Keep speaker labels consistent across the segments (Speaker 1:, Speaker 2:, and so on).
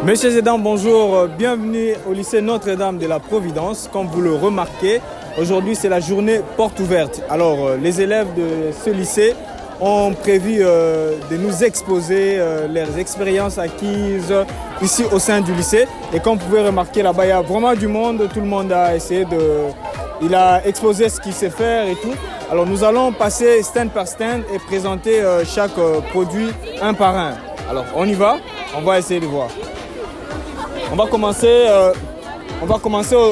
Speaker 1: Messieurs et dames, bonjour, bienvenue au lycée Notre-Dame de la Providence. Comme vous le remarquez, aujourd'hui c'est la journée porte ouverte. Alors les élèves de ce lycée ont prévu de nous exposer leurs expériences acquises ici au sein du lycée. Et comme vous pouvez remarquer là-bas, il y a vraiment du monde, tout le monde a essayé de... Il a exposé ce qu'il sait faire et tout. Alors nous allons passer stand par stand et présenter chaque produit un par un. Alors on y va, on va essayer de voir. On va commencer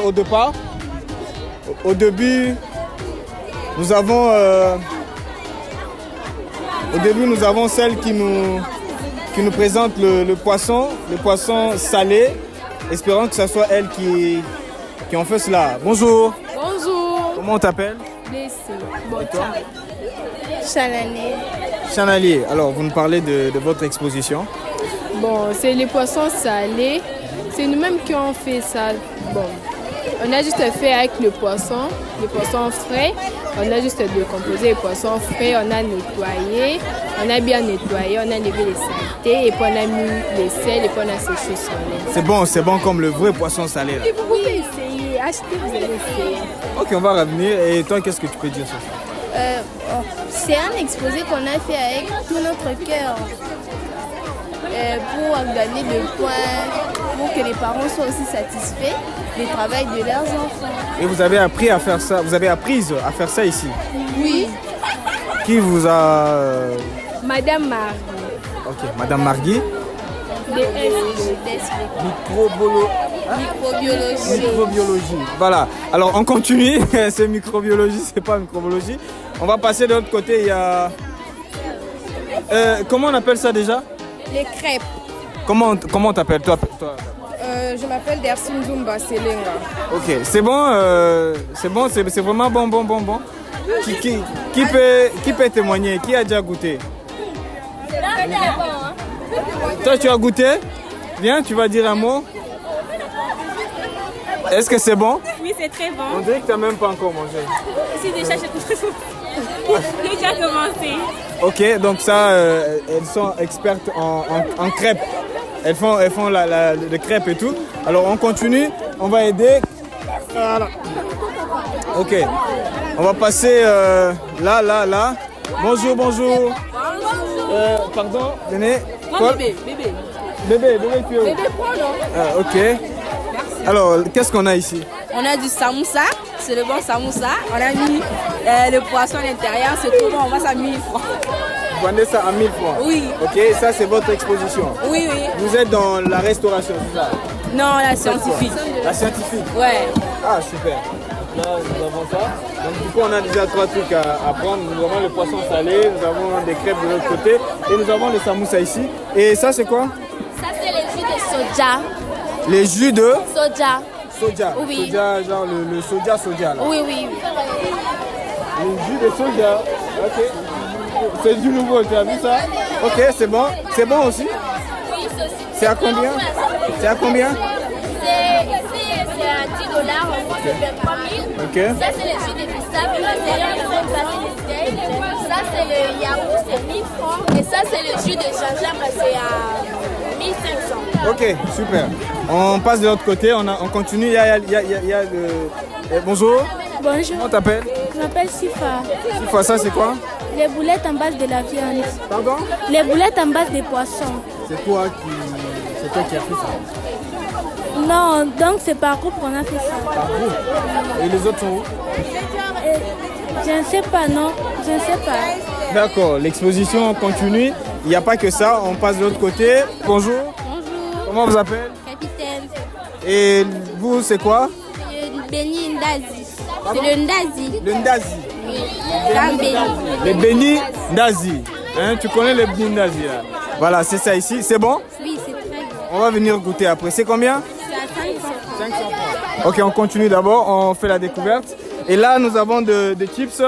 Speaker 1: au départ. Au début, nous avons celle qui nous présente le poisson salé. Espérons que ce soit elle qui en fait cela. Bonjour.
Speaker 2: Bonjour.
Speaker 1: Comment on t'appelle?
Speaker 2: Chanalier.
Speaker 1: Chanalier. Alors, vous nous parlez de votre exposition.
Speaker 2: Bon, c'est les poissons salés. C'est nous-mêmes qui avons fait ça. Bon, on a juste fait avec les poissons frais. On a juste décomposé les poissons frais, on a nettoyé, on a bien nettoyé, on a levé les saletés et puis on a mis les sels et puis on a séché sur l'air.
Speaker 1: C'est bon comme le vrai poisson salé là.
Speaker 2: Et vous pouvez essayer, achetez, vous allez essayer.
Speaker 1: Ok, on va revenir. Et toi, qu'est-ce que tu peux dire sur ça?
Speaker 3: C'est un exposé qu'on a fait avec tout notre cœur pour donner des points, pour que les parents soient aussi satisfaits du travail de leurs enfants.
Speaker 1: Et vous avez appris à faire ça, vous avez appris à faire ça ici?
Speaker 3: Oui.
Speaker 1: Qui vous a...
Speaker 2: Madame Marie.
Speaker 1: Ok, Madame Margui. Microbiologie. Voilà. Alors on continue. C'est microbiologie, c'est pas microbiologie. On va passer de l'autre côté. Il y a... comment on appelle ça déjà?
Speaker 4: Les crêpes.
Speaker 1: Comment t'appelles toi?
Speaker 4: Je m'appelle Dersim Zumba Selenga.
Speaker 1: Ok, c'est bon, c'est vraiment bon. Qui peut témoigner? Qui a déjà goûté? Toi, tu as goûté? Viens, tu vas dire un mot. Est-ce que c'est bon?
Speaker 5: Oui, c'est très bon.
Speaker 1: On dirait que tu n'as même pas encore mangé.
Speaker 5: Si déjà, j'ai déjà commencé.
Speaker 1: Ok, donc ça, elles sont expertes en crêpes. Elles font les crêpes et tout. Alors on continue, on va aider. Voilà. Ok, on va passer là. Bonjour. Pardon, venez. Bébé, tu es où? Ok. Alors, qu'est-ce qu'on a ici?
Speaker 4: On a du samoussa, c'est le bon samoussa. On a mis le poisson à l'intérieur, c'est tout bon, on va ça à 1000 francs.
Speaker 1: Vous vendez ça à 1000 francs?
Speaker 4: Oui.
Speaker 1: Ok, ça c'est votre exposition?
Speaker 4: Oui.
Speaker 1: Vous êtes dans la restauration, c'est ça?
Speaker 4: Non, la scientifique.
Speaker 1: La scientifique?
Speaker 4: Ouais.
Speaker 1: Ah, super. Là, nous avons ça. Donc, du coup, on a déjà 3 trucs à prendre. Nous avons le poisson salé, nous avons des crêpes de l'autre côté et nous avons le samoussa ici. Et ça, c'est quoi?
Speaker 3: Ça, c'est les jus de soja.
Speaker 1: Les jus de?
Speaker 3: Soja. Oui.
Speaker 1: Soja, genre le soja là.
Speaker 3: Oui.
Speaker 1: Les jus de soja. Ok. C'est du nouveau, tu as vu ça? Ok, c'est bon. C'est bon aussi?
Speaker 3: Oui,
Speaker 1: c'est à combien? C'est à combien?
Speaker 3: C'est à 10 $, en France c'est 23 000.
Speaker 1: Ok.
Speaker 3: Ça c'est le jus de bissap, là c'est un placé de steak. Ça c'est le yaourt, c'est 1000 francs. Et ça c'est le jus de gingembre, c'est à 1500.
Speaker 1: Ok, super. On passe de l'autre côté, on continue. Il y a le... Bonjour.
Speaker 6: Bonjour.
Speaker 1: Comment t'appelles?
Speaker 6: Je m'appelle Sifa.
Speaker 1: Sifa, ça c'est quoi?
Speaker 6: Les boulettes en base de la viande.
Speaker 1: Pardon?
Speaker 6: Les boulettes en base des poissons.
Speaker 1: C'est toi qui as fait ça?
Speaker 6: Non, donc c'est par groupe qu'on a fait ça.
Speaker 1: Par groupe? Et les autres sont où?
Speaker 6: Je ne sais pas, non. Je ne sais pas.
Speaker 1: D'accord, l'exposition continue. Il n'y a pas que ça, on passe de l'autre côté. Bonjour.
Speaker 6: Bonjour.
Speaker 1: Comment vous appelez?
Speaker 6: Capitaine.
Speaker 1: Et vous, c'est quoi?
Speaker 3: Le béni Ndazi. C'est le Ndazi.
Speaker 1: Le Ndazi.
Speaker 3: Oui. Un béni.
Speaker 1: Les bénis Ndazi. Hein, tu connais les bénis Ndazi là? Voilà, c'est ça ici. C'est bon?
Speaker 3: Oui, c'est très bon.
Speaker 1: On va venir goûter après. C'est combien?
Speaker 3: C'est à 500 francs.
Speaker 1: 500 francs. Ok, on continue d'abord. On fait la découverte. Et là, nous avons des chips.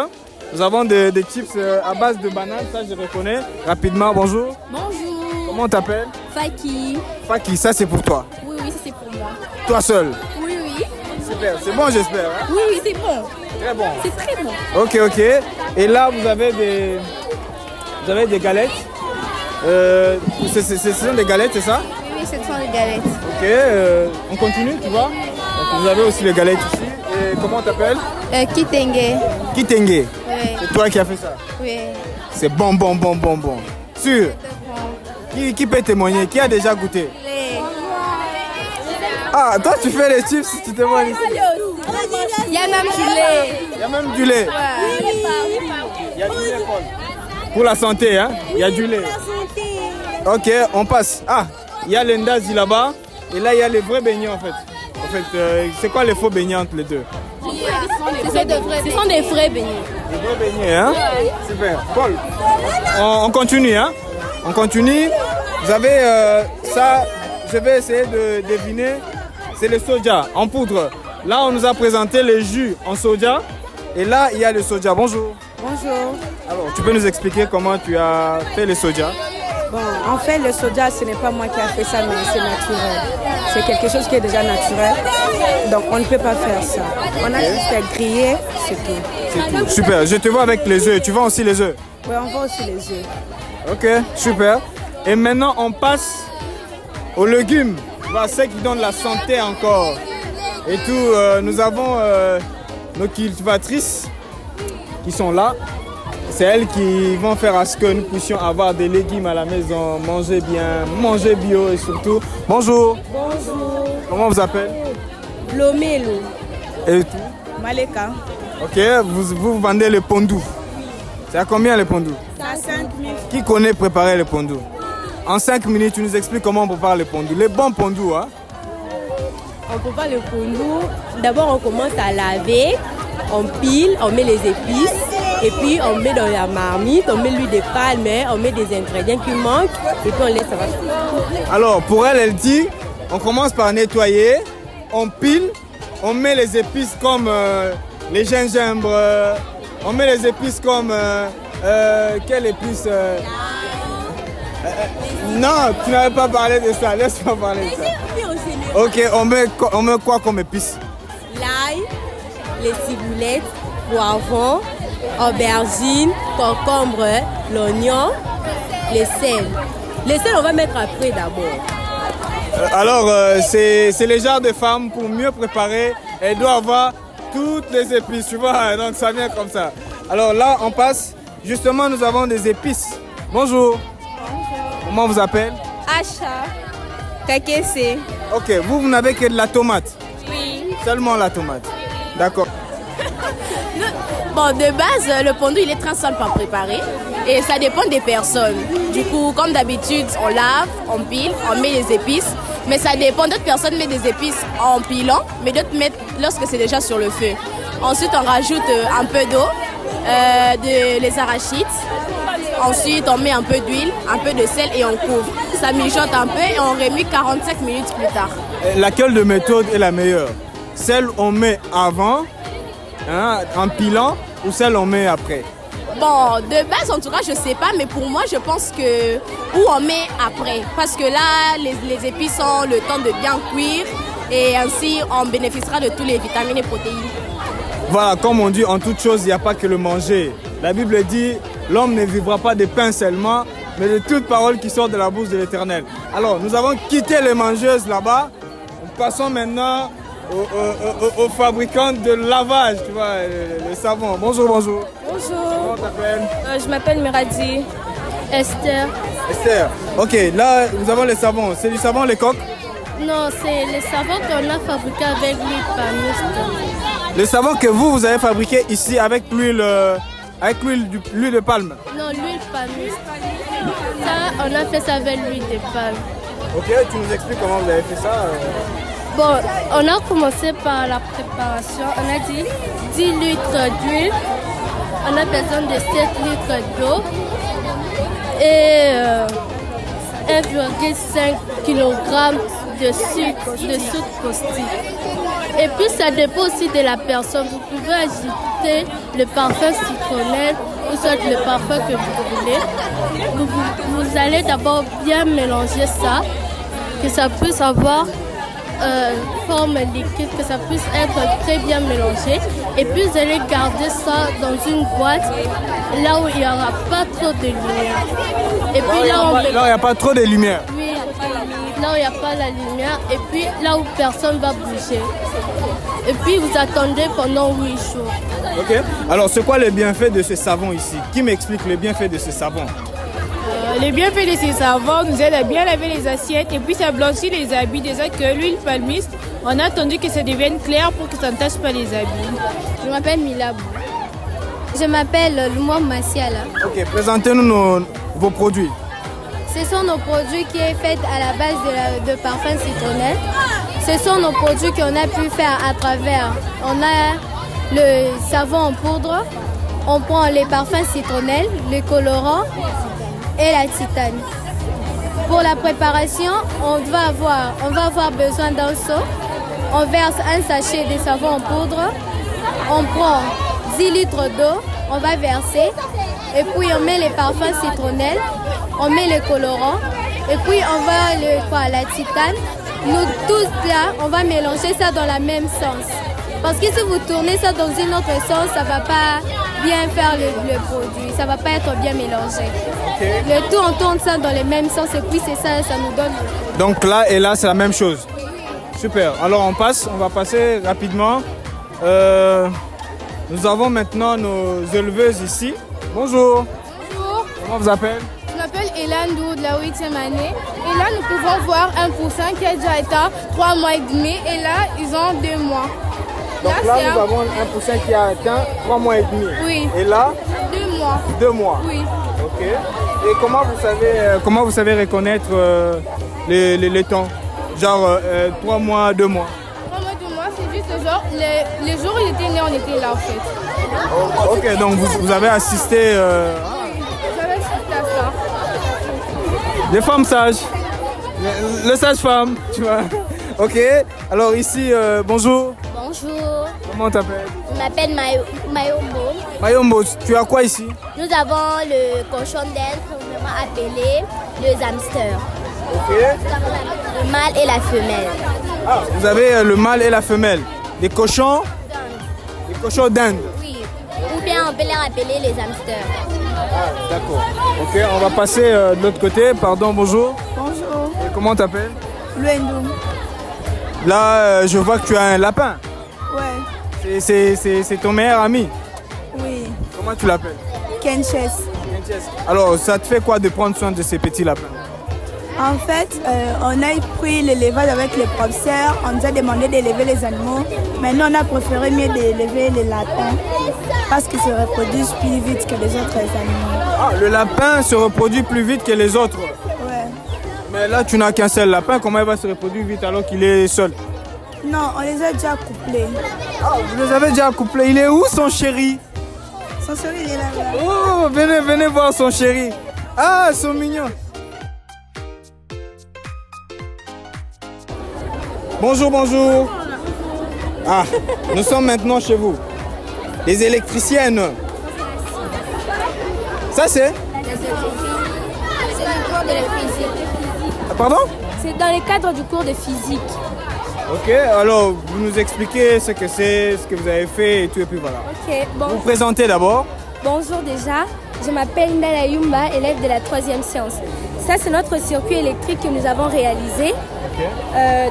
Speaker 1: Nous avons des chips à base de banane. Ça, je reconnais. Rapidement, bonjour.
Speaker 3: Bonjour.
Speaker 1: Comment on t'appelle?
Speaker 3: Faki.
Speaker 1: Faki, ça c'est pour toi.
Speaker 3: Oui, oui, ça c'est pour moi.
Speaker 1: Toi seul.
Speaker 3: Oui, oui.
Speaker 1: Super. C'est bon, j'espère. Hein?
Speaker 3: Oui, oui, c'est bon.
Speaker 1: Très bon.
Speaker 3: C'est très bon.
Speaker 1: Ok, ok. Et là, vous avez des galettes. Ce sont des galettes, c'est ça?
Speaker 3: Oui, oui, ce sont les galettes.
Speaker 1: Ok, on continue, tu vois. Donc, vous avez aussi les galettes ici. Et comment on t'appelle?
Speaker 3: Kitenge.
Speaker 1: Kitenge.
Speaker 3: Oui.
Speaker 1: C'est toi qui as fait ça?
Speaker 3: Oui.
Speaker 1: C'est bon, bon, bon, bon, bon. Sûr? Qui peut témoigner? Qui a déjà goûté? Ah, toi tu fais les chips, tu témoignes ici.
Speaker 3: Il y a même du lait.
Speaker 1: Il y a même du lait. Il y a du lait, Paul. Pour la santé, hein? Il y a du lait. Ok, on passe. Ah, il y a les Ndazi là-bas. Et là, il y a les vrais beignets en fait. En fait, c'est quoi les faux beignets entre les deux?
Speaker 3: Ce sont des vrais beignets.
Speaker 1: Les vrais beignets, hein? Super. Paul, on continue, hein? On continue. Vous avez ça, je vais essayer de deviner. C'est le soja en poudre. Là, on nous a présenté les jus en soja. Et là, il y a le soja. Bonjour.
Speaker 4: Bonjour.
Speaker 1: Alors, tu peux nous expliquer comment tu as fait le soja?
Speaker 4: Bon, en fait, le soja, ce n'est pas moi qui ai fait ça, mais c'est naturel. C'est quelque chose qui est déjà naturel. Donc, on ne peut pas faire ça. On a juste à griller, c'est tout.
Speaker 1: C'est tout. Super. Je te vois avec les œufs. Tu vends aussi les œufs?
Speaker 4: Oui, on voit aussi les œufs.
Speaker 1: Ok, super. Et maintenant, on passe aux légumes. Voilà, ceux qui donnent la santé encore. Et tout, nous avons nos cultivatrices qui sont là. C'est elles qui vont faire à ce que nous puissions avoir des légumes à la maison, manger bien, manger bio et surtout. Bonjour.
Speaker 4: Bonjour.
Speaker 1: Comment vous appelez?
Speaker 4: Lomelo.
Speaker 1: Et tout.
Speaker 4: Maleka.
Speaker 1: Ok, vous vendez le pondou. C'est à combien le pondou?
Speaker 4: C'est à 5 000.
Speaker 1: Qui connaît préparer le pondou? En 5 minutes, tu nous expliques comment on prépare le pondou. Les bons pondous, hein?
Speaker 7: On prépare le pondou. D'abord, on commence à laver, on pile, on met les épices, et puis on met dans la marmite, on met l'huile de palme, on met des ingrédients qui manquent, et puis on laisse ça va.
Speaker 1: Alors, pour elle, elle dit, on commence par nettoyer, on pile, on met les épices comme les gingembre, on met les épices comme... quelle épice non, tu n'avais pas parlé de ça, laisse-moi parler de ça. Ok, on met quoi comme épices?
Speaker 7: L'ail, les ciboulettes, poivrons, aubergines, concombre, l'oignon, les sels. Les sels, on va mettre après d'abord.
Speaker 1: Alors, c'est les genres de femmes, pour mieux préparer, elles doivent avoir toutes les épices, tu vois, donc ça vient comme ça. Alors là, on passe, justement, nous avons des épices. Bonjour. Comment vous appelez?
Speaker 3: Acha. Kakese.
Speaker 1: Ok, vous n'avez que de la tomate?
Speaker 3: Oui.
Speaker 1: Seulement la tomate. D'accord.
Speaker 8: Bon, de base, le pondou, il est très simple à préparer et ça dépend des personnes. Du coup, comme d'habitude, on lave, on pile, on met les épices. Mais ça dépend, d'autres personnes mettent des épices en pilant, mais d'autres mettent lorsque c'est déjà sur le feu. Ensuite, on rajoute un peu d'eau, les arachides. Ensuite, on met un peu d'huile, un peu de sel et on couvre. Ça mijote un peu et on remet 45 minutes plus tard.
Speaker 1: Laquelle de méthode est la meilleure? Celle on met avant, hein, en pilant, ou celle on met après?
Speaker 8: Bon, de base, en tout cas, je sais pas, mais pour moi, je pense que où on met après. Parce que là, les épices ont le temps de bien cuire et ainsi, on bénéficiera de tous les vitamines et protéines.
Speaker 1: Voilà, comme on dit, en toute chose, il n'y a pas que le manger. La Bible dit, l'homme ne vivra pas de pain seulement, mais de toute parole qui sort de la bouche de l'Éternel. Alors, nous avons quitté les mangeuses là-bas. Nous passons maintenant aux fabricants de lavage, tu vois, le savon. Bonjour, bonjour.
Speaker 2: Bonjour.
Speaker 1: Comment t'appelles?
Speaker 2: Je m'appelle Miradi. Esther.
Speaker 1: Esther. Ok, là, nous avons les savons. C'est du savon, les coques?
Speaker 2: Non, c'est le savon qu'on a fabriqué avec l'huile palmiste.
Speaker 1: Le savon que vous avez fabriqué ici avec l'huile de palme?
Speaker 2: Non, l'huile palmiste. Ça, on a fait ça avec l'huile de palme.
Speaker 1: Ok, tu nous expliques comment vous avez fait ça?
Speaker 6: Bon, on a commencé par la préparation. On a dit 10 litres d'huile. On a besoin de 7 litres d'eau et 1,5 kg de sucre caustique. Et puis ça dépend aussi de la personne. Vous pouvez ajouter le parfum citronnelle ou soit le parfum que vous voulez. Vous allez d'abord bien mélanger ça, que ça puisse avoir forme liquide, que ça puisse être très bien mélangé. Et puis vous allez garder ça dans une boîte là où il n'y aura pas trop de lumière. Et puis là où il
Speaker 1: n'y a pas trop de lumière.
Speaker 6: Oui, là où il n'y a pas la lumière. Et puis là où personne ne va bouger. Et puis vous attendez pendant 8 jours.
Speaker 1: Ok. Alors c'est quoi les bienfaits de ce savon ici? Qui m'explique les bienfaits de ce savon?
Speaker 9: Les bienfaits de ces savons nous aident à bien laver les assiettes et puis ça blanchit les habits. Déjà que l'huile palmiste, on a attendu que ça devienne clair pour que ça ne tache pas les habits.
Speaker 2: Je m'appelle Milabou.
Speaker 10: Je m'appelle Lumwa Massiala.
Speaker 1: Ok, présentez-nous vos produits.
Speaker 10: Ce sont nos produits qui est fait à la base de parfum citronnelle. Ce sont nos produits qu'on a pu faire à travers. On a le savon en poudre, on prend les parfums citronnelle, les colorants et la titane. Pour la préparation, on va avoir besoin d'un seau. On verse un sachet de savon en poudre. On prend 10 litres d'eau, on va verser. Et puis on met les parfums citronnelle, on met le colorant. Et puis on va la titane. Nous tous là, on va mélanger ça dans la même sauce. Parce que si vous tournez ça dans une autre sauce, ça ne va pas bien faire le produit. Ça ne va pas être bien mélangé. Okay. Le tout, on tourne ça dans les mêmes sauces et puis c'est ça, ça nous donne.
Speaker 1: Donc là et là, c'est la même chose. Super. Alors on va passer rapidement. Nous avons maintenant nos éleveuses ici. Bonjour.
Speaker 2: Bonjour.
Speaker 1: Comment vous appelez?
Speaker 2: Je m'appelle Elandou de la 8e année. Et là, nous pouvons voir un poussin qui a déjà été 3 mois et demi. Et là, ils ont 2 mois.
Speaker 1: Donc là, nous avons un poussin qui a atteint 3 mois et demi.
Speaker 2: Oui.
Speaker 1: Et là
Speaker 2: 2 mois.
Speaker 1: 2 mois.
Speaker 2: Oui.
Speaker 1: Ok. Et comment vous savez reconnaître les temps? Genre 3 mois, 2 mois.
Speaker 2: 3 mois, 2 mois, c'est juste genre les jours où il était né, on était là en fait.
Speaker 1: Ok, donc vous avez assisté.
Speaker 2: Oui, j'avais assisté à ça.
Speaker 1: Des femmes sages. Le sage-femme, tu vois. Ok. Alors ici, bonjour.
Speaker 10: Bonjour.
Speaker 1: Comment t'appelles?
Speaker 10: Je m'appelle Mayombo.
Speaker 1: Mayombo, tu as quoi ici?
Speaker 10: Nous avons le cochon d'Inde, communément appelé le hamster.
Speaker 1: Ok.
Speaker 10: Nous avons le mâle et la femelle.
Speaker 1: Ah, vous avez le mâle et la femelle. Des cochons d'Inde. Des cochons d'Inde.
Speaker 10: Oui. Ou bien on peut les appeler les hamsters.
Speaker 1: Ah, d'accord. Ok, on va passer de l'autre côté. Pardon, bonjour.
Speaker 11: Bonjour.
Speaker 1: Et comment t'appelles?
Speaker 11: Luendoum.
Speaker 1: Là, je vois que tu as un lapin.
Speaker 11: Ouais.
Speaker 1: C'est ton meilleur ami?
Speaker 11: Oui.
Speaker 1: Comment tu l'appelles?
Speaker 11: Kenches.
Speaker 1: Alors, ça te fait quoi de prendre soin de ces petits lapins?
Speaker 11: En fait, on a pris l'élevage avec les professeurs. On nous a demandé d'élever les animaux. Maintenant, on a préféré mieux d'élever les lapins parce qu'ils se reproduisent plus vite que les autres animaux.
Speaker 1: Ah, le lapin se reproduit plus vite que les autres?
Speaker 11: Ouais.
Speaker 1: Mais là, tu n'as qu'un seul lapin. Comment il va se reproduire vite alors qu'il est seul?
Speaker 11: Non, on les a déjà couplés.
Speaker 1: Ah, vous les avez déjà couplés. Il est où son chéri?
Speaker 11: Son chéri, il est là-bas.
Speaker 1: Oh, venez voir son chéri. Ah, ils sont mignons. Bonjour, bonjour. Ah, nous sommes maintenant chez vous. Les électriciennes. Ça c'est?
Speaker 10: C'est le cours de la physique.
Speaker 1: Pardon?
Speaker 10: C'est dans le cadre du cours de physique.
Speaker 1: Ok, alors vous nous expliquez ce que c'est, ce que vous avez fait et tout, et puis voilà.
Speaker 10: Ok, bon.
Speaker 1: Vous présentez d'abord.
Speaker 10: Bonjour déjà, je m'appelle Ndala Yumba, élève de la 3e science. Ça, c'est notre circuit électrique que nous avons réalisé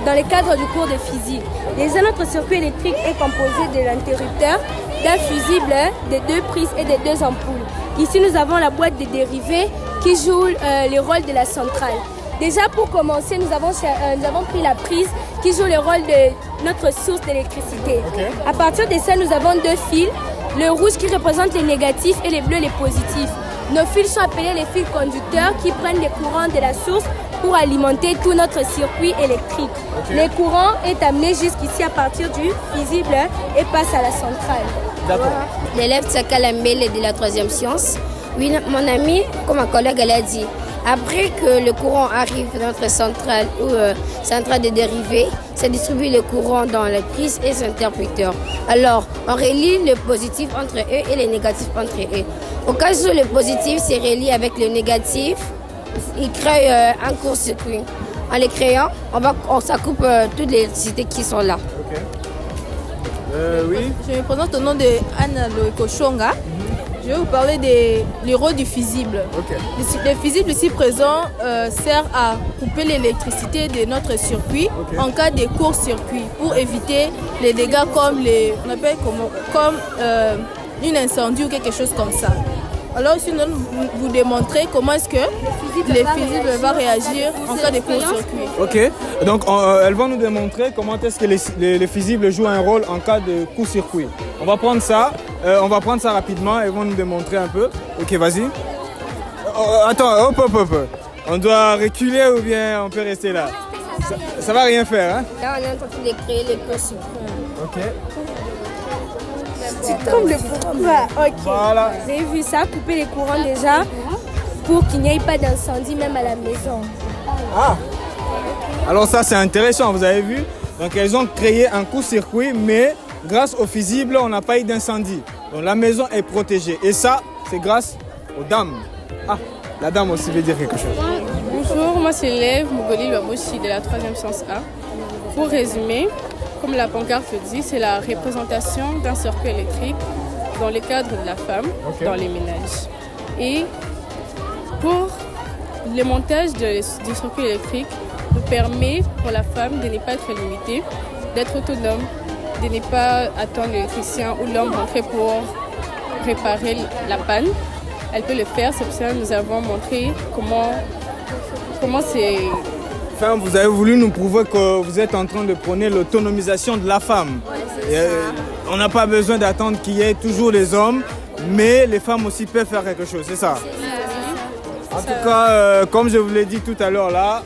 Speaker 10: dans le cadre du cours de physique. Déjà, notre circuit électrique est composé de l'interrupteur, d'un fusible, de 2 prises et de 2 ampoules. Ici, nous avons la boîte de dérivés qui joue le rôle de la centrale. Déjà, pour commencer, nous avons pris la prise qui joue le rôle de notre source d'électricité. À partir de ça, nous avons 2 fils, le rouge qui représente les négatifs et les bleus les positifs. Nos fils sont appelés les fils conducteurs qui prennent les courants de la source
Speaker 12: pour alimenter tout notre circuit électrique. Le courant est amené jusqu'ici à partir du fusible et passe à la centrale.
Speaker 1: D'accord.
Speaker 13: L'élève Tsakala Mbele de la 3e science. Oui, mon ami, comme ma collègue elle a dit, après que le courant arrive dans notre centrale ou centrale de dérivés, ça distribue le courant dans les prises et les interrupteurs. Alors, on relie le positif entre eux et le négatif entre eux. Au cas où le positif se relie avec le négatif, il crée un court-circuit. En les créant, ça coupe toute l'électricité qui sont là.
Speaker 1: Okay. Oui.
Speaker 14: Je me présente au nom de Anna Loikoshonga. Je vais vous parler du rôle du fusible.
Speaker 1: Okay.
Speaker 14: Le fusible ici présent sert à couper l'électricité de notre circuit en cas de court-circuit pour éviter les dégâts comme un incendie ou quelque chose comme ça. Alors ici, nous vous démontrer comment est-ce que le fusible va réagir en cas de court-circuit.
Speaker 1: Ok, donc elle va nous démontrer comment est-ce que les fusibles jouent un rôle en cas de court-circuit. On va prendre ça rapidement et vont nous démontrer un peu. Ok, vas-y. Attends, hop. On doit reculer ou bien on peut rester là? Ça va rien faire, hein?
Speaker 13: Là, on est en train de créer le court-circuit.
Speaker 1: Ok.
Speaker 12: C'est comme le courant. Ok.
Speaker 1: Voilà.
Speaker 12: Vous avez vu ça, couper les courants déjà pour qu'il n'y ait pas d'incendie même à la maison.
Speaker 1: Ah. Alors ça c'est intéressant, vous avez vu. Donc elles ont créé un court-circuit, mais grâce au fusible, on n'a pas eu d'incendie. Donc la maison est protégée. Et ça, c'est grâce aux dames. Ah, la dame aussi veut dire quelque chose.
Speaker 15: Bonjour, moi c'est l'élève Mugoli Lwaboshi de la 3e science A. Pour résumer, comme la pancarte dit, c'est la représentation d'un circuit électrique dans le cadre de la femme dans les ménages. Et pour le montage du circuit électrique nous permet pour la femme de ne pas être limitée, d'être autonome, de ne pas attendre l'électricien ou l'homme rentrer pour réparer la panne. Elle peut le faire, c'est pour ça que nous avons montré comment c'est...
Speaker 1: Enfin, vous avez voulu nous prouver que vous êtes en train de prôner l'autonomisation de la femme. On n'a pas besoin d'attendre qu'il y ait toujours les hommes, mais les femmes aussi peuvent faire quelque chose, c'est ça? En tout cas, comme je vous l'ai dit tout à l'heure là,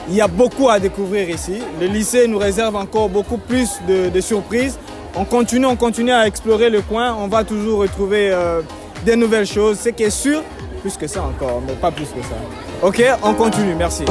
Speaker 1: il y a beaucoup à découvrir ici. Le lycée nous réserve encore beaucoup plus de surprises. On continue à explorer le coin, on va toujours retrouver des nouvelles choses. Ce qui est sûr, plus que ça encore, mais pas plus que ça. Ok, on continue, merci.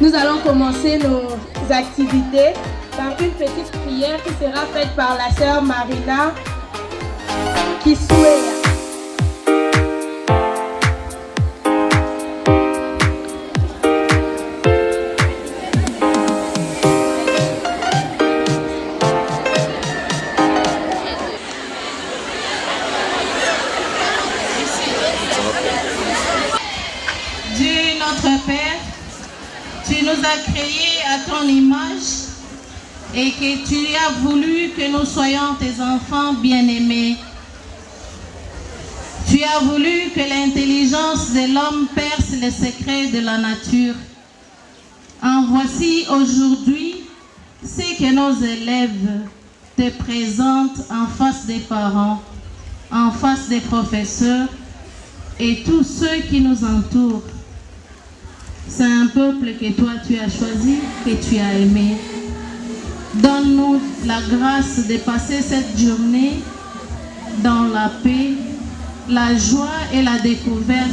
Speaker 16: Nous allons commencer nos activités par une petite prière qui sera faite par la sœur Marina Kiswea.
Speaker 17: Dieu notre Père, tu nous as créés à ton image et que tu as voulu que nous soyons tes enfants bien-aimés. Tu as voulu que l'intelligence de l'homme perce les secrets de la nature. En voici aujourd'hui ce que nos élèves te présentent en face des parents, en face des professeurs et tous ceux qui nous entourent. C'est un peuple que toi tu as choisi, que tu as aimé. Donne-nous la grâce de passer cette journée dans la paix, la joie et la découverte.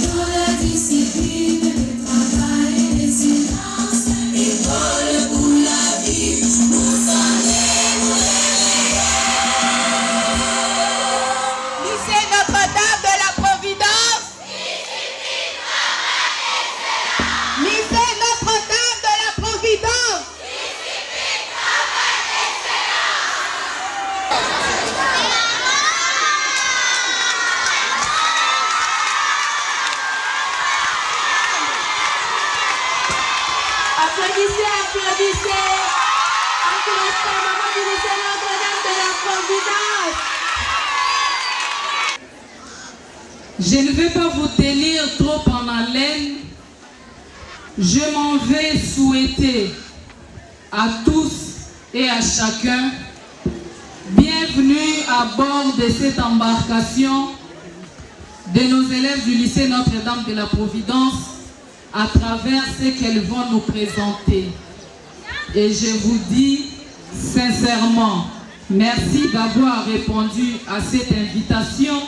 Speaker 18: Dans la discipline, le travail et les silences.
Speaker 16: Applaudissez. Encouragez la maman du lycée Notre-Dame de la Providence.
Speaker 17: Je ne vais pas vous tenir trop en haleine. Je m'en vais souhaiter à tous et à chacun bienvenue à bord de cette embarcation de nos élèves du lycée Notre-Dame de la Providence à travers ce qu'elles vont nous présenter. Et je vous dis sincèrement, merci d'avoir répondu à cette invitation.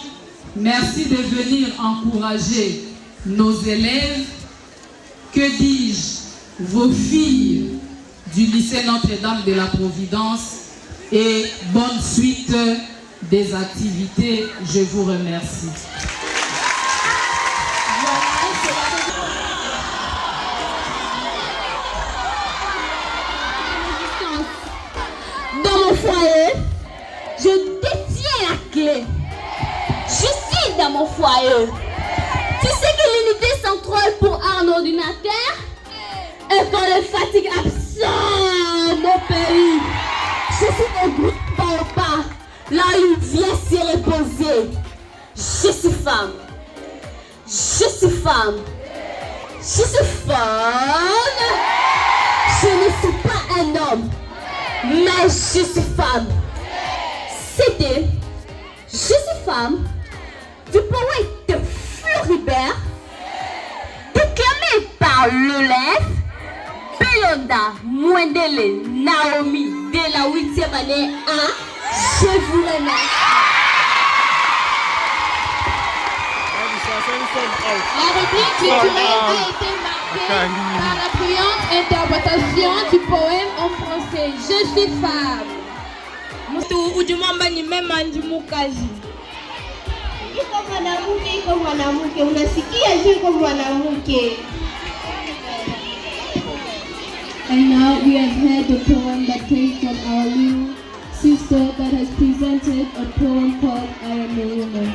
Speaker 17: Merci de venir encourager nos élèves, que dis-je, vos filles du lycée Notre-Dame de la Providence, et bonne suite des activités. Je vous remercie.
Speaker 18: Dans mon foyer, je détiens la clé. Je suis dans mon foyer. Tu sais que l'unité centrale pour un ordinateur est quand les fatigues absorbent mon pays. Je suis un groupe pas, là où il vient se reposer. Je suis femme. Je suis femme. Je suis femme. Je ne suis pas un homme, mais je suis femme. C'était Je suis femme du poète Floribert, déclamé par l'élève Belonda Mwendele Naomi de la 8e année 1. Je vous remercie.
Speaker 16: La rubrique culturelle a été marquée par la brillante interprétation du poème en français Je suis femme. Ujumamba ni mema ndimukazi. Iko mwanamke, unasikia je iko mwanamke.
Speaker 19: And now we have heard the poem that came from our little sister that has presented a poem called I Am a Woman.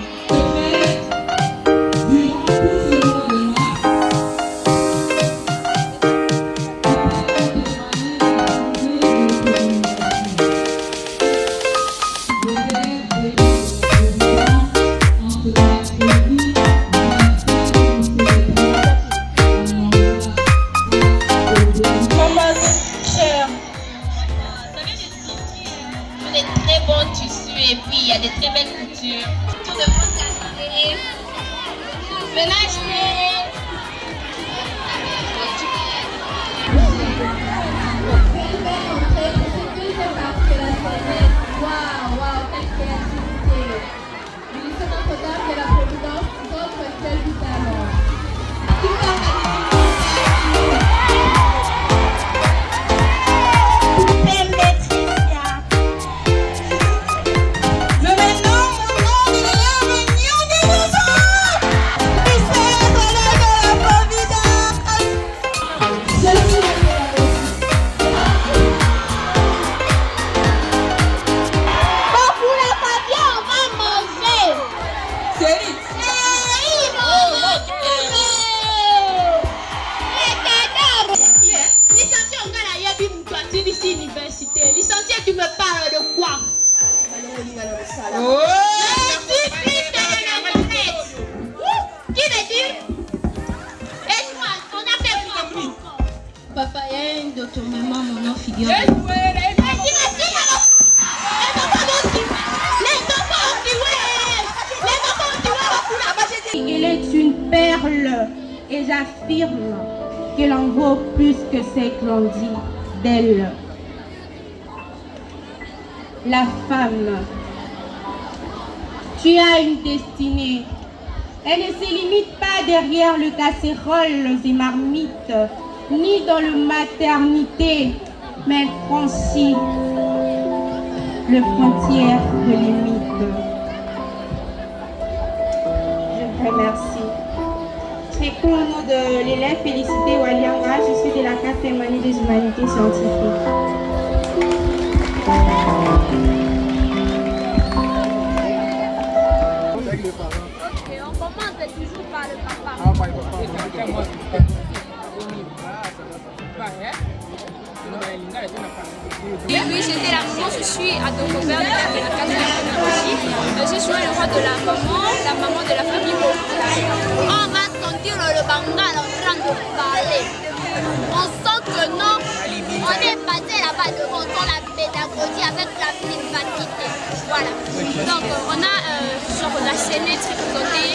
Speaker 16: Il est une perle et j'affirme qu'il en vaut plus que ce qu'on dit d'elle. La femme, tu as une destinée. Elle ne se limite pas derrière le casserole et marmites, ni dans le maternité, mais elle franchit le frontière de limite. Je vous remercie. Et pour le nom de l'élève Félicité Walianga, je suis de la 4e année des humanités scientifiques.
Speaker 18: Et on commence toujours par le papa.
Speaker 20: Oui, j'étais la maman, je suis à Dogobert de la pédagogie. J'ai joué le rôle de la maman de la famille.
Speaker 18: On va sentir le Bangla en train de parler. On sent que non, on est passé là-bas devant la pédagogie avec la vivacité. Voilà.
Speaker 20: Donc on a genre la scénette représentée,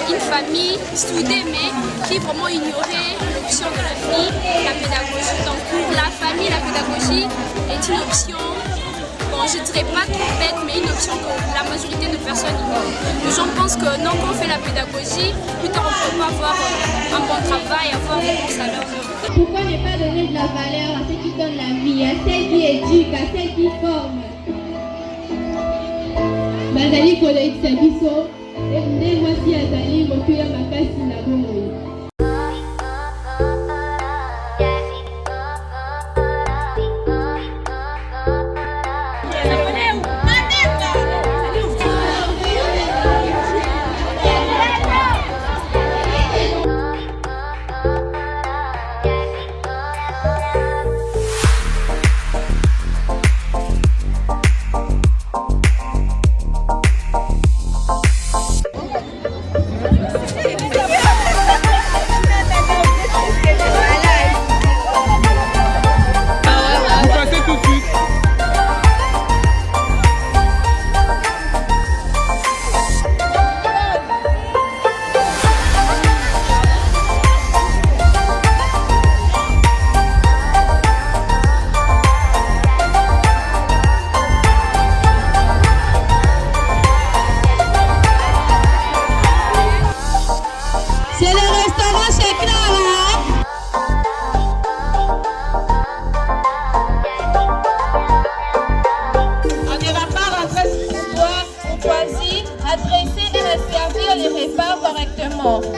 Speaker 20: une famille soudée mais qui vraiment ignorait l'option de la fille, la pédagogie. Donc pour la famille, la pédagogie est une option, bon je ne dirais pas trop bête, mais une option que la majorité de personnes ignorent. Les gens pensent que non, quand on fait la pédagogie, plus tard on ne peut pas avoir un bon travail, avoir des bons salaires.
Speaker 19: Pourquoi ne pas donner de la valeur à ceux qui donnent la vie, à celles qui éduquent, à celles qui forment? Bazali collègue Sabiso, et voici Azali, Mokuya Makasi Nabomoy.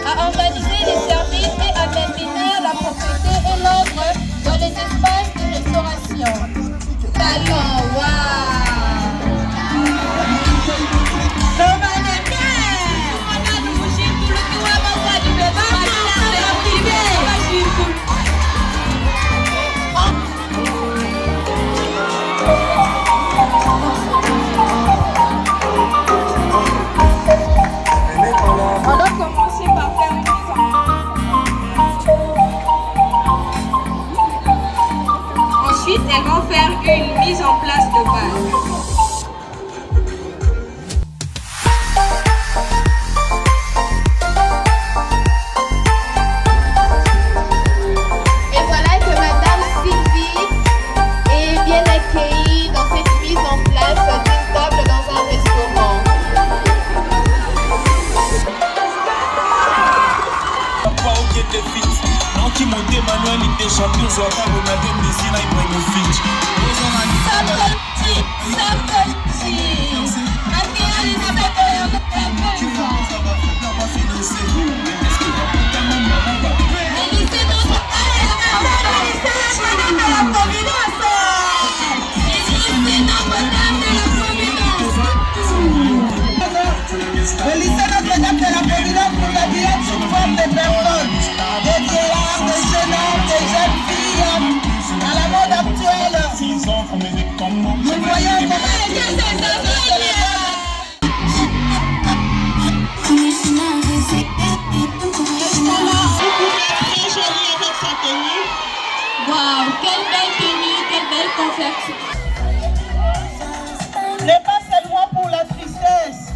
Speaker 16: à organiser les services et à maintenir la propriété et l'ordre dans les espaces de restauration. D'accord, on doit commencer par faire une mise en place. Ensuite, elles vont faire une mise en place de base. Et voilà que Madame Sylvie est bien accueillie dans cette mise en place d'une table dans un restaurant.
Speaker 21: Qui montait Manuel, il était champion, soit pas Ronaldo, Messi, là, Ibrahimovic.
Speaker 22: Le lycée Notre-Dame de la Providence nous habille sous forme de personnes, des vieillards, des jeunes hommes, des jeunes filles. À la mode actuelle, nous voyons comment
Speaker 16: Waouh, quelle belle tenue, quelle belle confection.
Speaker 22: n'est pas seulement pour la tristesse.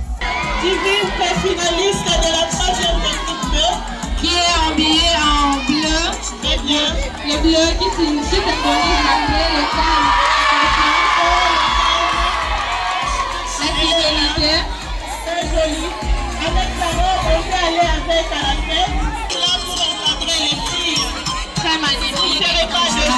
Speaker 22: Divine finaliste de la 3e technique 2
Speaker 16: qui est habillée en bleu. Le bleu qui signifie que le calme. La fidélité.
Speaker 22: Très jolie. Avec sa robe, on peut aller avec à la fête. Là pour encadrer les filles.
Speaker 16: Très magnifique.
Speaker 22: Vous ne serez pas dessus.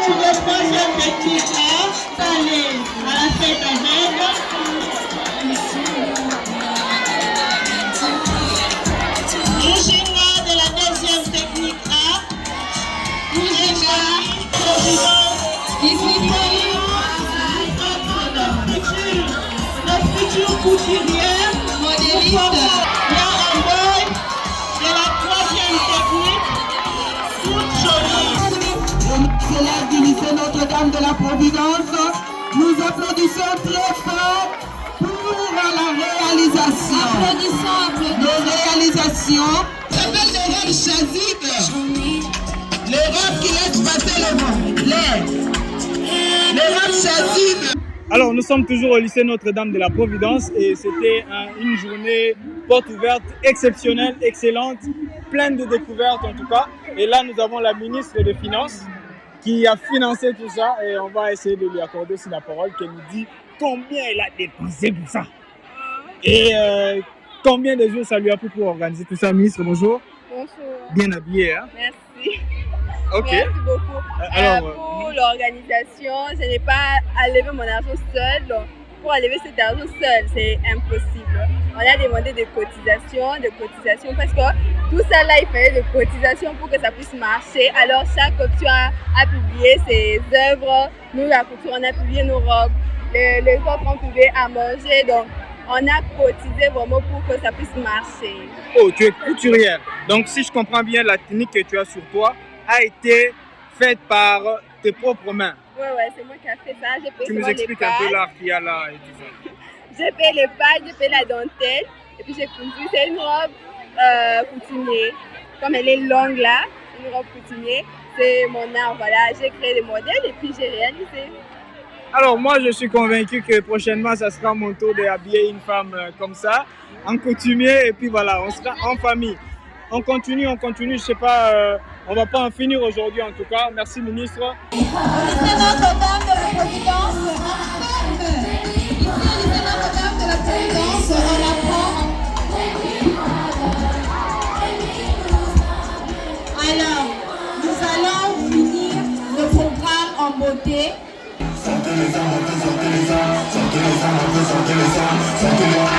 Speaker 22: Pour le 3e technique 1, allez à la fête avec. couturière, modéliste, Yaramboy, de la 3e technique, toute jolie. Élèves du lycée Notre-Dame de la Providence, nous applaudissons très fort pour la réalisation. Applaudissons. Nos réalisations. J'appelle l'Europe Chazib. L'Europe qui laisse passer le vent. L'Europe Chazib.
Speaker 1: Alors, nous sommes toujours au lycée Notre-Dame de la Providence et c'était une journée porte ouverte exceptionnelle, excellente, pleine de découvertes en tout cas. Et là, nous avons la ministre des Finances qui a financé tout ça et on va essayer de lui accorder aussi la parole, qu'elle nous dit combien elle a dépensé pour ça. Et combien de jours ça lui a pris pour organiser tout ça. Ministre, bonjour.
Speaker 4: Bonjour.
Speaker 1: Bien habillé, hein?
Speaker 4: Merci.
Speaker 1: Ok.
Speaker 4: Merci beaucoup. Pour l'organisation, je n'ai pas à lever mon argent seul. Donc, pour enlever cet argent seul, c'est impossible. On a demandé des cotisations parce que tout ça là, il fallait des cotisations pour que ça puisse marcher. Alors chaque option a publié ses œuvres. Nous, la couture, on a publié nos robes. Les autres ont publié à manger. Donc, on a cotisé vraiment pour que ça puisse marcher.
Speaker 1: Oh, tu es couturière. Donc, si je comprends bien, la technique que tu as sur toi a été faite par tes propres mains.
Speaker 4: Ouais, c'est moi qui ai fait ça.
Speaker 1: Tu nous expliques un peu l'art qu'il y a là et tout ça.
Speaker 4: J'ai fait les pailles, j'ai fait la dentelle et puis j'ai cousu. C'est une robe coutumier. Comme elle est longue là, une robe coutumier. C'est mon art, voilà. J'ai créé des modèles et puis j'ai réalisé.
Speaker 1: Alors moi, je suis convaincu que prochainement, ça sera mon tour d'habiller une femme comme ça, en coutumier, et puis voilà, on sera en famille. On continue, je sais pas, on va pas en finir aujourd'hui en tout cas. Merci ministre.
Speaker 22: Lycée Notre-Dame de la Providence, Lycée Notre-Dame de la Providence, on apprend. Alors, nous allons finir le programme en beauté. Sortez les armes, sortez les armes, sortez les armes, sortez les armes, sortez les armes.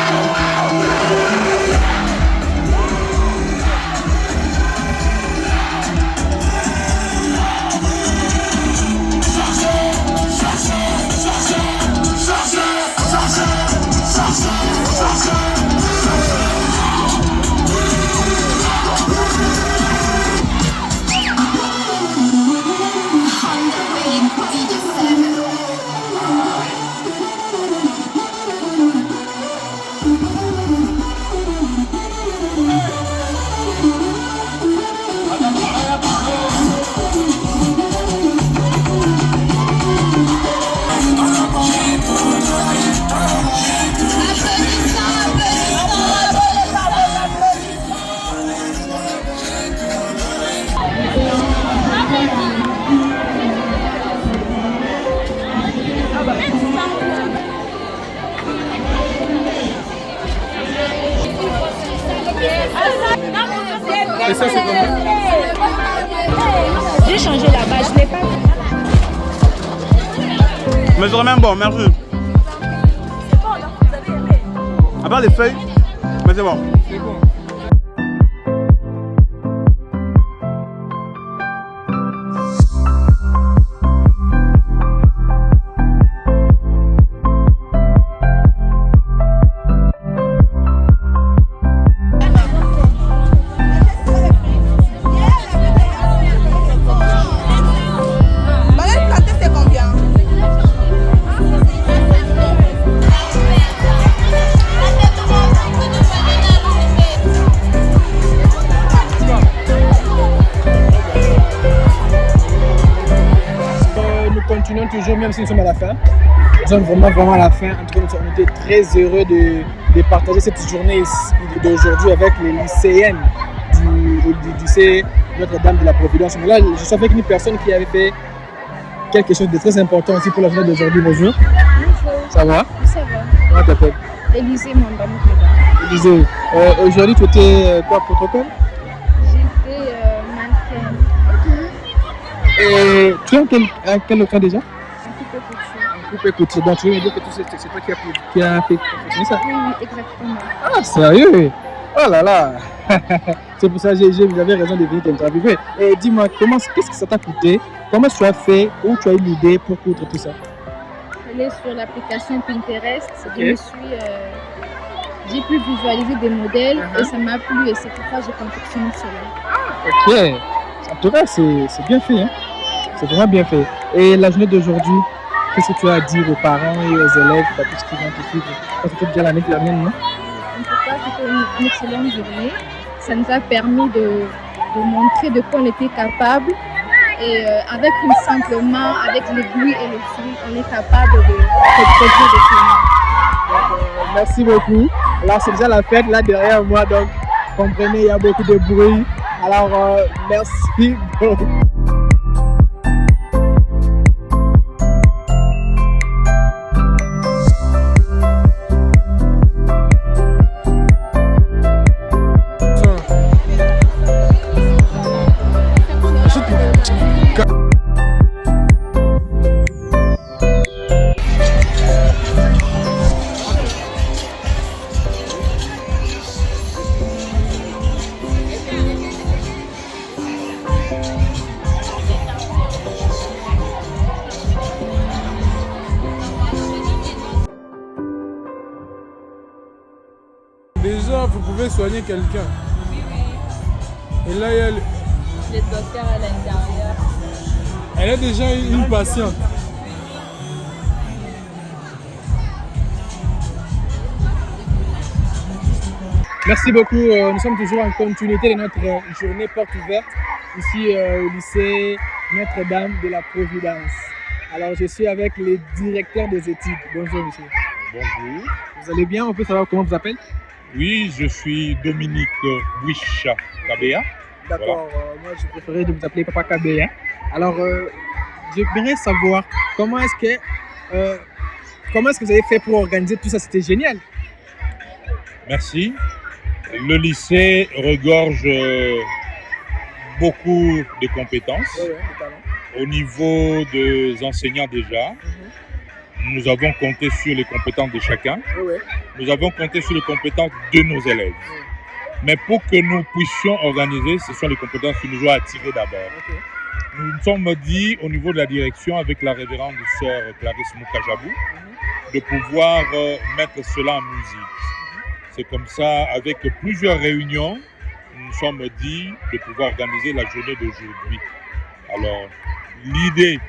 Speaker 1: Et ça, c'est combien?
Speaker 4: J'ai changé la base, je n'ai pas.
Speaker 1: Mais c'est même bon, merci.
Speaker 4: C'est bon, donc vous avez aimé.
Speaker 1: À part les feuilles, mais c'est bon. C'est bon. Continuons toujours, même si nous sommes à la fin. Nous sommes vraiment à la fin. En tout cas, on était très heureux de partager cette journée d'aujourd'hui avec les lycéennes du lycée Notre-Dame de la Providence. Mais là, je suis avec une personne qui avait fait quelque chose de très important aussi pour la journée d'aujourd'hui. Bonjour.
Speaker 5: Bonjour.
Speaker 1: Ça va?
Speaker 5: Ça va.
Speaker 1: Comment t'appelles?
Speaker 5: Élisée Mandamou.
Speaker 1: Élisée, aujourd'hui tu étais quoi, protocole?
Speaker 5: J'étais mannequin.
Speaker 1: Et tu es à quel autre déjà?
Speaker 5: Un
Speaker 1: coupé couture. Donc tu veux me dire que c'est toi qui a fait ça?
Speaker 5: Oui, exactement.
Speaker 1: Ah, sérieux? Oh là là. C'est pour ça que j'avais raison de venir t'interviewer. Et dis-moi, qu'est-ce que ça t'a coûté? Comment tu as fait? Où tu as eu l'idée pour coudre tout ça?
Speaker 5: allée sur l'application Pinterest. J'ai pu visualiser des modèles et ça m'a plu et c'est pourquoi j'ai confectionné cela.
Speaker 1: Ok, en tout cas c'est bien fait, hein? C'est vraiment bien fait. Et la journée d'aujourd'hui, qu'est-ce que tu as à dire aux parents et aux élèves, à tous ceux qui vont te suivre? Parce que tu as déjà la mienne, non?
Speaker 5: En tout cas, c'était une excellente journée. Ça nous a permis de montrer de quoi on était capable. Et avec une simple main, avec l'aiguille et le fil, on est capable de produire des films.
Speaker 1: Merci beaucoup. Là, c'est déjà la fête là derrière moi, donc comprenez, il y a beaucoup de bruit. Alors, merci beaucoup.
Speaker 3: Déjà, vous pouvez soigner quelqu'un. Et là, il y a
Speaker 4: le docteur à l'intérieur.
Speaker 3: Elle est déjà une patiente.
Speaker 1: Merci beaucoup. Nous sommes toujours en continuité de notre journée porte ouverte ici au lycée Notre-Dame de la Providence. Alors, je suis avec les directeurs des études. Bonjour, monsieur.
Speaker 7: Bonjour.
Speaker 1: Vous allez bien? On peut savoir comment vous appelez?
Speaker 7: Oui, je suis Dominique Bouicha Kabea.
Speaker 1: D'accord, voilà. Moi je préférais de vous appeler Papa Kabea. Alors, j'aimerais savoir comment est-ce que vous avez fait pour organiser tout ça? C'était génial.
Speaker 7: Merci. Le lycée regorge beaucoup de compétences. Au niveau des enseignants déjà. Nous avons compté sur les compétences de chacun. Nous avons compté sur les compétences de nos élèves. Mais pour que nous puissions organiser, ce sont les compétences qui nous ont attirés d'abord. Nous nous sommes dit au niveau de la direction avec la révérende sœur Clarisse Moukajabou de pouvoir mettre cela en musique. C'est comme ça, avec plusieurs réunions, nous nous sommes dit de pouvoir organiser la journée d'aujourd'hui. Alors, l'idée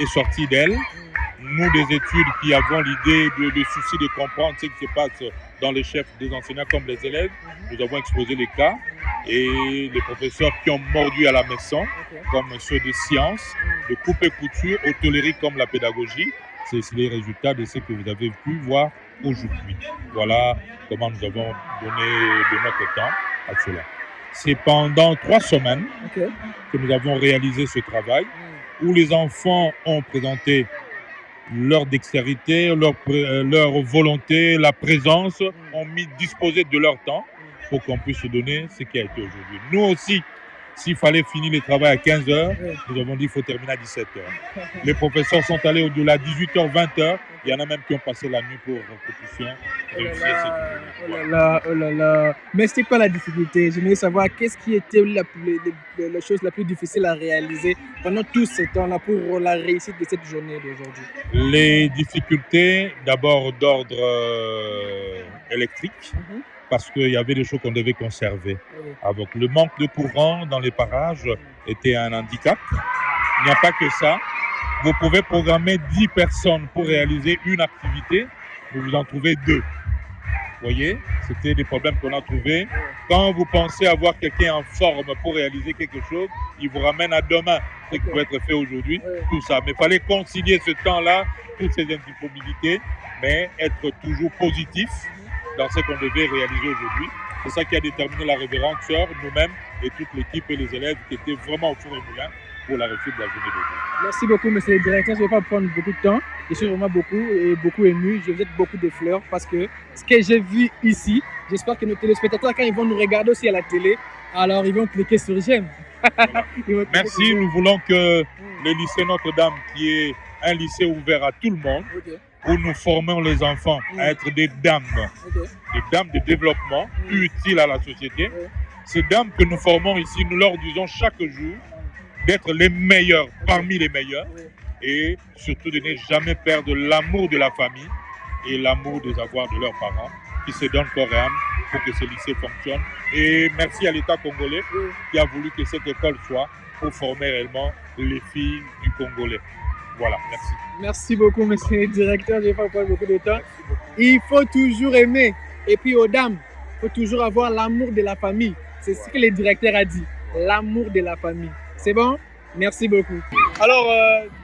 Speaker 7: est sortie d'elle. Nous, des études qui avons l'idée, le souci de comprendre ce qui se passe dans les chefs des enseignants comme les élèves, nous avons exposé les cas et les professeurs qui ont mordu à la maison, comme ceux de sciences, de coupe et couture, hôtellerie comme la pédagogie. C'est les résultats de ce que vous avez pu voir aujourd'hui. Voilà comment nous avons donné de notre temps à cela. C'est pendant 3 semaines que nous avons réalisé ce travail où les enfants ont présenté leur dextérité, leur volonté, la présence, ont disposé de leur temps pour qu'on puisse se donner ce qui a été aujourd'hui. Nous aussi, s'il fallait finir le travail à 15h, nous avons dit qu'il faut terminer à 17h. Les professeurs sont allés au-delà de 18h, 20h. Il y en a même qui ont passé la nuit pour répétition.
Speaker 1: Oh là là. Mais c'était quoi la difficulté? J'aimerais savoir qu'est-ce qui était la chose la plus difficile à réaliser pendant tout ce temps-là pour la réussite de cette journée d'aujourd'hui.
Speaker 7: Les difficultés, d'abord d'ordre électrique. Parce qu'il y avait des choses qu'on devait conserver. Avec le manque de courant dans les parages était un handicap. Il n'y a pas que ça. Vous pouvez programmer 10 personnes pour réaliser une activité, vous en trouvez 2. Vous voyez, c'était des problèmes qu'on a trouvés. Quand vous pensez avoir quelqu'un en forme pour réaliser quelque chose, il vous ramène à demain ce qui peut être fait aujourd'hui, tout ça. Mais il fallait concilier ce temps-là, toutes ces indisponibilités, mais être toujours positif dans ce qu'on devait réaliser aujourd'hui. C'est ça qui a déterminé la révérende sœur, nous-mêmes et toute l'équipe et les élèves qui étaient vraiment au four et moulin pour la réussite de la journée d'aujourd'hui.
Speaker 1: Merci beaucoup, monsieur le directeur. Je ne vais pas prendre beaucoup de temps. Je suis vraiment beaucoup ému. Je vous jette beaucoup de fleurs parce que ce que j'ai vu ici, j'espère que nos téléspectateurs, quand ils vont nous regarder aussi à la télé, alors ils vont cliquer sur j'aime.
Speaker 7: Merci. Nous voulons que le lycée Notre-Dame, qui est un lycée ouvert à tout le monde, où nous formons les enfants à être des dames de développement, utiles à la société. Ces dames que nous formons ici, nous leur disons chaque jour d'être les meilleurs parmi les meilleurs et surtout de ne jamais perdre l'amour de la famille et l'amour des avoirs de leurs parents qui se donnent corps et âme pour que ce lycée fonctionne. Et merci à l'État congolais qui a voulu que cette école soit pour former réellement les filles du Congolais. Voilà, merci.
Speaker 6: Merci beaucoup, monsieur le directeur. Je n'ai pas beaucoup de temps. Il faut toujours aimer. Et puis aux dames, il faut toujours avoir l'amour de la famille. C'est ce que le directeur a dit. L'amour de la famille. C'est bon? Merci beaucoup.
Speaker 1: Alors,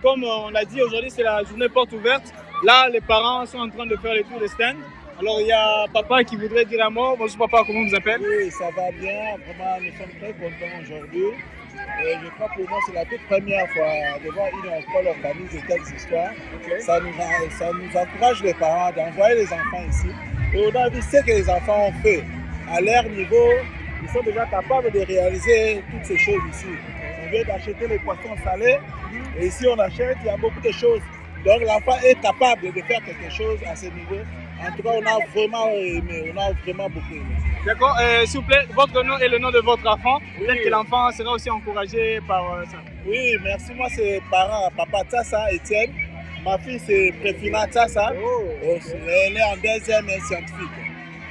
Speaker 1: comme on a dit, aujourd'hui, c'est la journée porte ouverte. Là, les parents sont en train de faire le tour des stands. Alors, il y a papa qui voudrait dire un mot. Bonjour papa, comment vous appelez?
Speaker 8: Oui, ça va bien. Vraiment, nous sommes très contents aujourd'hui. Et je crois que pour moi, c'est la toute première fois de voir une école organiser de telles histoires. Okay. Ça nous encourage les parents d'envoyer les enfants ici. Et on a vu ce que les enfants ont fait. À leur niveau, ils sont déjà capables de réaliser toutes ces choses ici. On vient d'acheter les poissons salés. Et ici, on achète, il y a beaucoup de choses. Donc, l'enfant est capable de faire quelque chose à ce niveau. En tout cas, on a vraiment aimé, on a vraiment beaucoup aimé.
Speaker 1: D'accord, s'il vous plaît, votre nom et le nom de votre enfant. Peut-être que l'enfant sera aussi encouragé par ça.
Speaker 8: Oui, merci. Moi, c'est parent, papa Tassa, Étienne. Ma fille, c'est Préfina Tassa. Elle est en deuxième scientifique.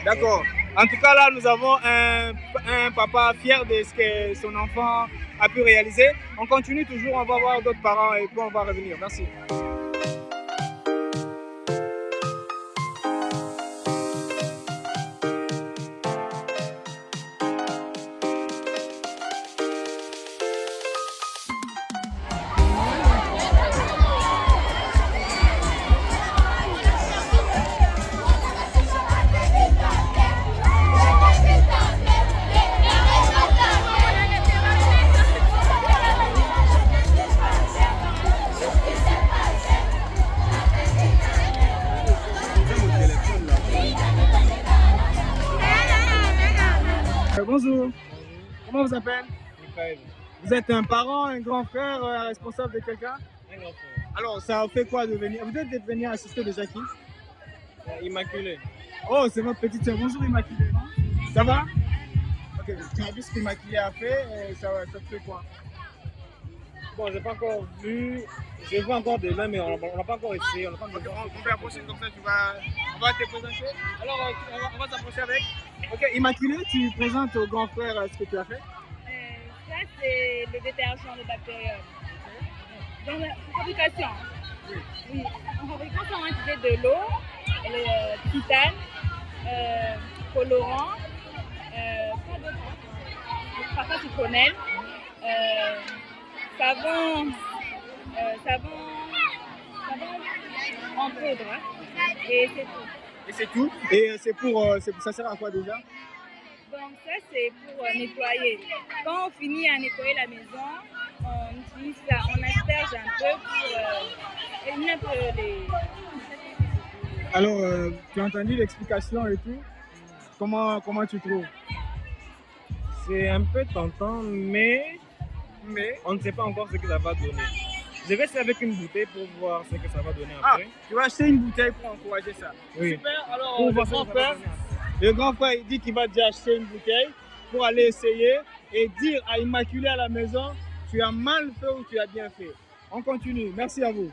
Speaker 1: D'accord. En tout cas, là, nous avons un papa fier de ce que son enfant a pu réaliser. On continue toujours, on va voir d'autres parents et puis on va revenir. Merci. Bonjour, comment vous appelez? Michael. Vous êtes un parent, un grand frère, responsable de quelqu'un? Un grand frère. Alors, ça fait quoi de venir? Vous êtes de venir assister déjà qui? Immaculée. Oh, c'est votre petite soeur. Bonjour Immaculée. Ça va? Ok, tu as vu ce qu'Immaculée a fait et ça te fait quoi?
Speaker 23: Bon, je n'ai pas encore vu. Je vois encore de loin, mais on n'a pas encore essayé. On
Speaker 1: va approcher comme ça, on va te présenter. Alors, on va s'approcher avec. Ok, Immaculée, tu présentes au grand frère ce que tu as fait?
Speaker 4: Ça, c'est le détergent de bactérium. Dans la fabrication. Oui. En fabrication, on a utilisé de l'eau, le titane, colorant, parfum citronnelle, savon en poudre, et c'est tout.
Speaker 1: Et c'est tout? Et ça sert à quoi déjà?
Speaker 4: Donc ça c'est pour nettoyer. Quand on finit à nettoyer la maison, on utilise ça, on asperge un peu pour éliminer un peu les...
Speaker 1: Alors, tu as entendu l'explication et tout? Comment tu trouves?
Speaker 23: C'est un peu tentant, mais on ne sait pas encore ce que ça va donner. Je vais essayer avec une bouteille pour voir ce que ça va donner après.
Speaker 1: Tu vas acheter une bouteille pour encourager ça.
Speaker 23: Oui.
Speaker 1: Super, alors le grand frère il dit qu'il va déjà acheter une bouteille pour aller essayer et dire à Immaculée à la maison, tu as mal fait ou tu as bien fait. On continue, merci à vous.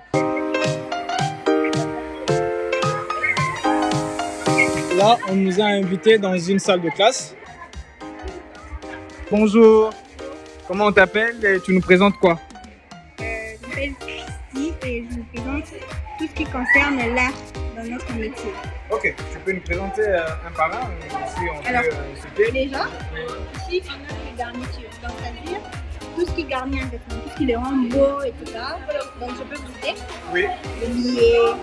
Speaker 1: Là, on nous a invités dans une salle de classe. Bonjour, comment on t'appelle et tu nous présentes quoi?
Speaker 24: Je m'appelle Christy et je vous présente tout ce qui concerne l'art dans notre métier.
Speaker 1: Ok, tu peux nous présenter un par un si on
Speaker 24: Alors,
Speaker 1: peut citer.
Speaker 24: Déjà, ici on a les garnitures, donc c'est-à-dire tout ce qui garnit un vêtement, tout ce qui les rend beaux, etc. Donc je peux vous dire
Speaker 1: oui.
Speaker 24: Le lié,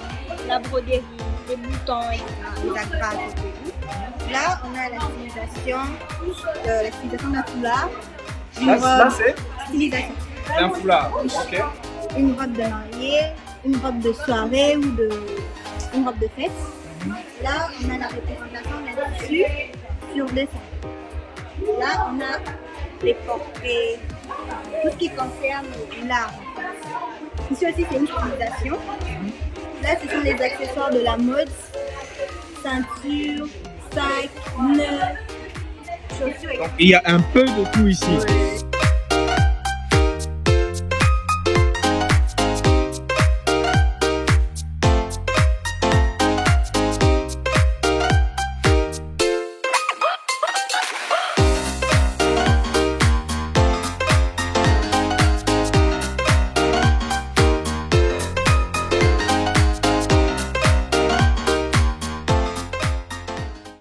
Speaker 24: la broderie, les boutons, etc., les agrafes, etc. Là, on a la stylisation d'un foulard.
Speaker 1: Là, c'est
Speaker 24: stylisation.
Speaker 1: Un foulard, ok.
Speaker 24: Une robe de mariée, une robe de soirée ou une robe de fête. Là, on a la représentation d'un tissu sur dessin. Là, on a les portraits, tout ce qui concerne l'art. Ici aussi, c'est une stylisation. Là, ce sont les accessoires de la mode, ceinture, sac, nœud, chaussures.
Speaker 1: Donc, il y a un peu de tout ici.